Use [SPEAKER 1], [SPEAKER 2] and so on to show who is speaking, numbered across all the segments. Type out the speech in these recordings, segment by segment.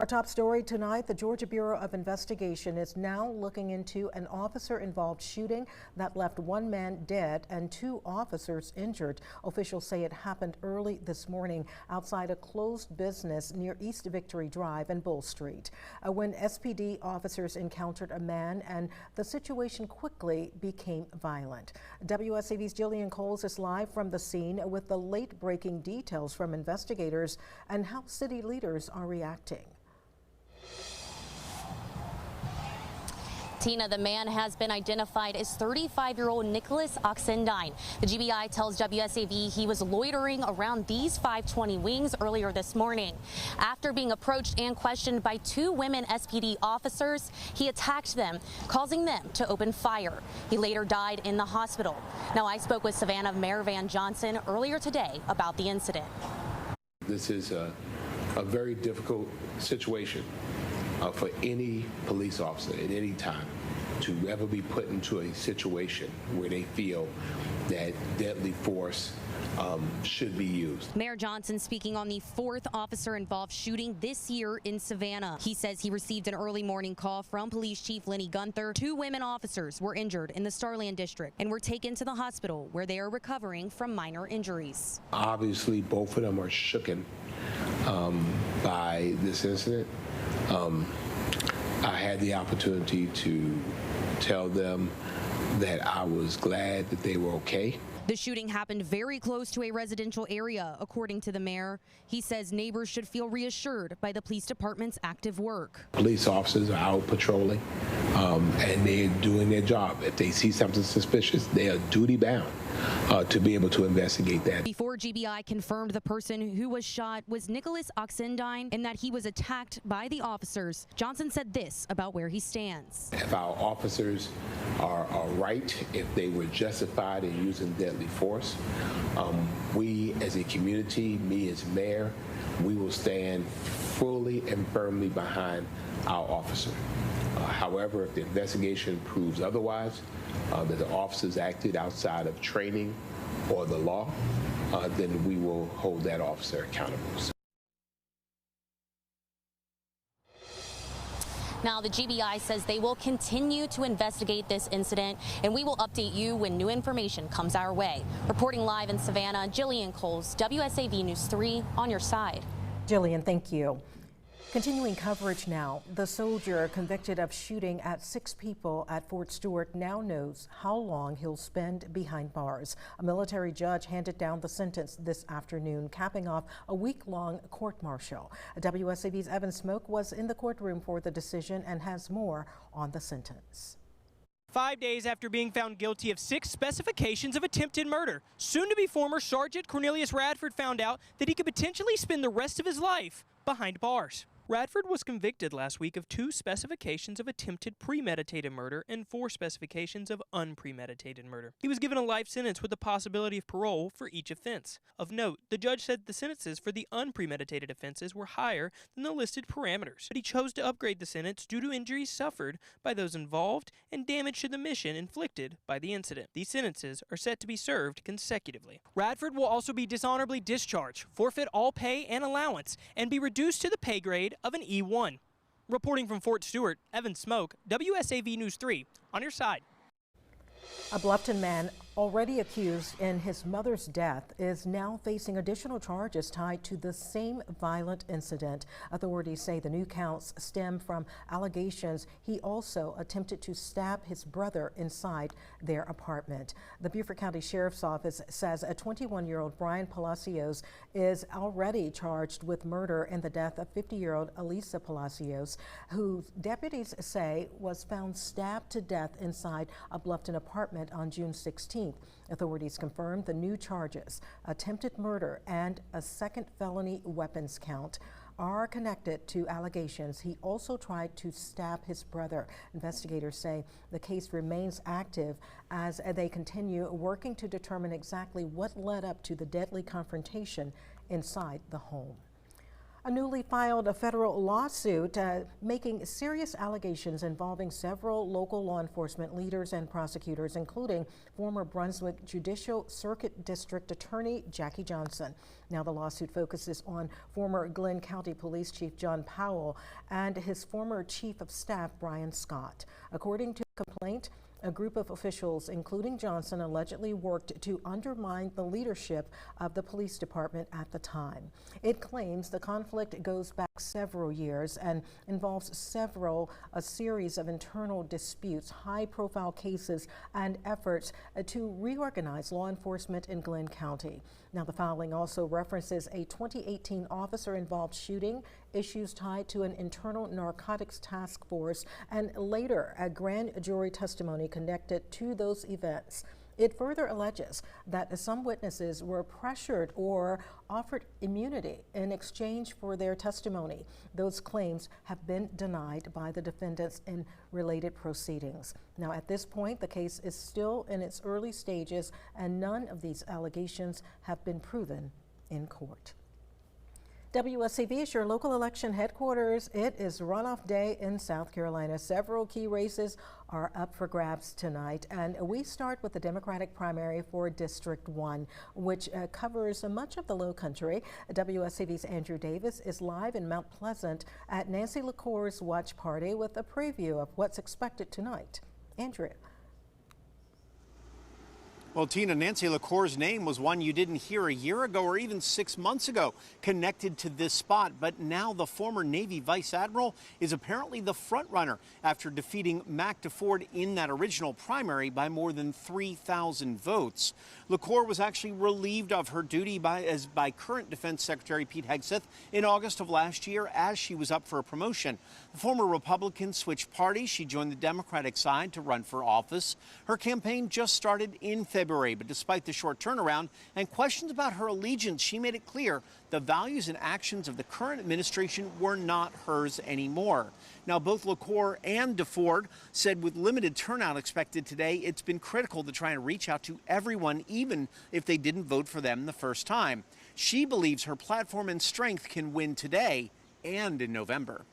[SPEAKER 1] Our top story tonight, the Georgia Bureau of Investigation is now looking into an officer-involved shooting that left one man dead and two officers injured. Officials say it happened early this morning outside a closed business near East Victory Drive and Bull Street. When SPD officers encountered a man and the situation quickly became violent. WSAV's Jillian Coles is live from the scene with the late-breaking details from investigators and how city leaders are reacting.
[SPEAKER 2] Tina, the man has been identified as 35-year-old Nicholas Oxendine. The GBI tells WSAV he was loitering around these 520 wings earlier this morning. After being approached and questioned by two women SPD officers, he attacked them, causing them to open fire. He later died in the hospital. Now, I spoke with Savannah Mayor Van Johnson earlier today about the incident.
[SPEAKER 3] This is a very difficult situation for any police officer at any time to ever be put into a situation where they feel that deadly force should be used.
[SPEAKER 2] Mayor Johnson speaking on the fourth officer-involved shooting this year in Savannah. He says he received an early morning call from Police Chief Lenny Gunther. Two women officers were injured in the Starland district and were taken to the hospital where they are recovering from minor injuries.
[SPEAKER 3] Obviously, both of them are shooken by this incident. I had the opportunity to tell them that I was glad that they were okay.
[SPEAKER 2] The shooting happened very close to a residential area, according to the mayor. He says neighbors should feel reassured by the police department's active work.
[SPEAKER 3] Police officers are out patrolling, and they're doing their job. If they see something suspicious, they are duty-bound to be able to investigate that.
[SPEAKER 2] Before GBI confirmed the person who was shot was Nicholas Oxendine and that he was attacked by the officers, Johnson said this about where he stands.
[SPEAKER 3] If our officers are right, if they were justified in using deadly force, we as a community, me as mayor, we will stand fully and firmly behind our officer. However, if the investigation proves otherwise, that the officers acted outside of training or the law, then we will hold that officer accountable.
[SPEAKER 2] Now, the GBI says they will continue to investigate this incident, and we will update you when new information comes our way. Reporting live in Savannah, Jillian Coles, WSAV News 3, on your side.
[SPEAKER 1] Jillian, thank you. Continuing coverage now, the soldier convicted of shooting at 6 people at Fort Stewart now knows how long he'll spend behind bars. A military judge handed down the sentence this afternoon, capping off a week-long court-martial. WSAV's Evan Smoke was in the courtroom for the decision and has more on the sentence.
[SPEAKER 4] 5 days after being found guilty of 6 specifications of attempted murder, soon-to-be former Sergeant Cornelius Radford found out that he could potentially spend the rest of his life behind bars. Radford was convicted last week of 2 specifications of attempted premeditated murder and 4 specifications of unpremeditated murder. He was given a life sentence with the possibility of parole for each offense. Of note, the judge said the sentences for the unpremeditated offenses were higher than the listed parameters, but he chose to upgrade the sentence due to injuries suffered by those involved and damage to the mission inflicted by the incident. These sentences are set to be served consecutively. Radford will also be dishonorably discharged, forfeit all pay and allowance, and be reduced to the pay grade of an E1. Reporting from Fort Stewart, Evan Smoke, WSAV News 3, on your side.
[SPEAKER 1] A Bluffton man already accused in his mother's death is now facing additional charges tied to the same violent incident. Authorities say the new counts stem from allegations he also attempted to stab his brother inside their apartment. The Beaufort County Sheriff's Office says a 21-year-old Brian Palacios is already charged with murder in the death of 50-year-old Elisa Palacios, who deputies say was found stabbed to death inside a Bluffton apartment on June 16th. Authorities confirmed the new charges, attempted murder and a second felony weapons count, are connected to allegations he also tried to stab his brother. Investigators say the case remains active as they continue working to determine exactly what led up to the deadly confrontation inside the home. A newly filed federal lawsuit making serious allegations involving several local law enforcement leaders and prosecutors, including former Brunswick Judicial Circuit District Attorney Jackie Johnson. Now the lawsuit focuses on former Glenn County Police Chief John Powell and his former Chief of Staff Brian Scott. According to the complaint, a group of officials, including Johnson, allegedly worked to undermine the leadership of the police department at the time. It claims the conflict goes back several years and involves a series of internal disputes, high-profile cases, and efforts to reorganize law enforcement in Glenn County. Now, the filing also references a 2018 officer-involved shooting, issues tied to an internal narcotics task force, and later a grand jury testimony connected to those events. It further alleges that some witnesses were pressured or offered immunity in exchange for their testimony. Those claims have been denied by the defendants in related proceedings. Now, at this point, the case is still in its early stages, and none of these allegations have been proven in court. WSAV is your local election headquarters. It is runoff day in South Carolina. Several key races are up for grabs tonight, and we start with the Democratic primary for District 1, which covers much of the Low Country. WSAV's Andrew Davis is live in Mount Pleasant at Nancy LaCour's watch party with a preview of what's expected tonight. Andrew.
[SPEAKER 5] Well, Tina, Nancy LaCour's name was one you didn't hear a year ago or even 6 months ago connected to this spot. But now the former Navy Vice Admiral is apparently the front runner after defeating Mac DeFord in that original primary by more than 3,000 votes. LaCour was actually relieved of her duty by current Defense Secretary Pete Hegseth in August of last year as she was up for a promotion. The former Republican switched parties. She joined the Democratic side to run for office. Her campaign just started in February, but despite the short turnaround and questions about her allegiance, she made it clear the values and actions of the current administration were not hers anymore. Now, both LaCour and DeFord said with limited turnout expected today, it's been critical to try and reach out to everyone, even if they didn't vote for them the first time. She believes her platform and strength can win today and in November.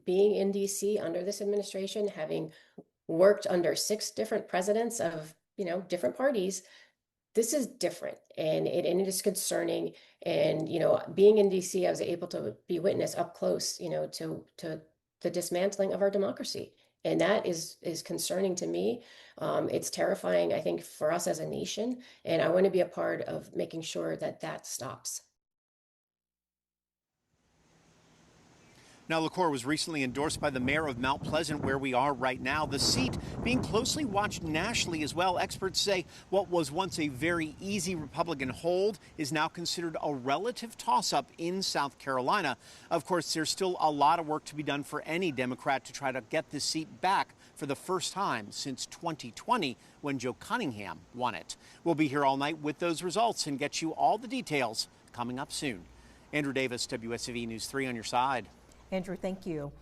[SPEAKER 6] Being in D.C. under this administration, having worked under 6 different presidents of different parties, this is different, and it is concerning. And being in D.C., I was able to be witness up close, to the dismantling of our democracy, and that is concerning to me. It's terrifying, I think, for us as a nation, and I want to be a part of making sure that stops.
[SPEAKER 5] Now, LaCour was recently endorsed by the mayor of Mount Pleasant, where we are right now. The seat being closely watched nationally as well. Experts say what was once a very easy Republican hold is now considered a relative toss-up in South Carolina. Of course, there's still a lot of work to be done for any Democrat to try to get this seat back for the first time since 2020 when Joe Cunningham won it. We'll be here all night with those results and get you all the details coming up soon. Andrew Davis, WSAV News 3 on your side.
[SPEAKER 1] Andrew, thank you.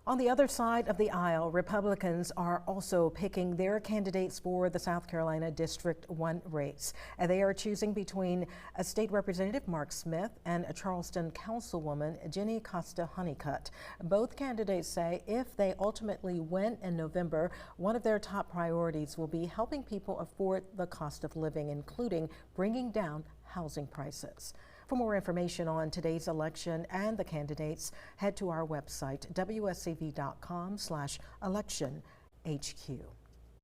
[SPEAKER 1] On the other side of the aisle, Republicans are also picking their candidates for the South Carolina District 1 race. They are choosing between a State Representative Mark Smith and a Charleston Councilwoman Jenny Costa Honeycutt. Both candidates say if they ultimately win in November, one of their top priorities will be helping people afford the cost of living, including bringing down housing prices. For more information on today's election and the candidates, head to our website, wsav.com/electionhq.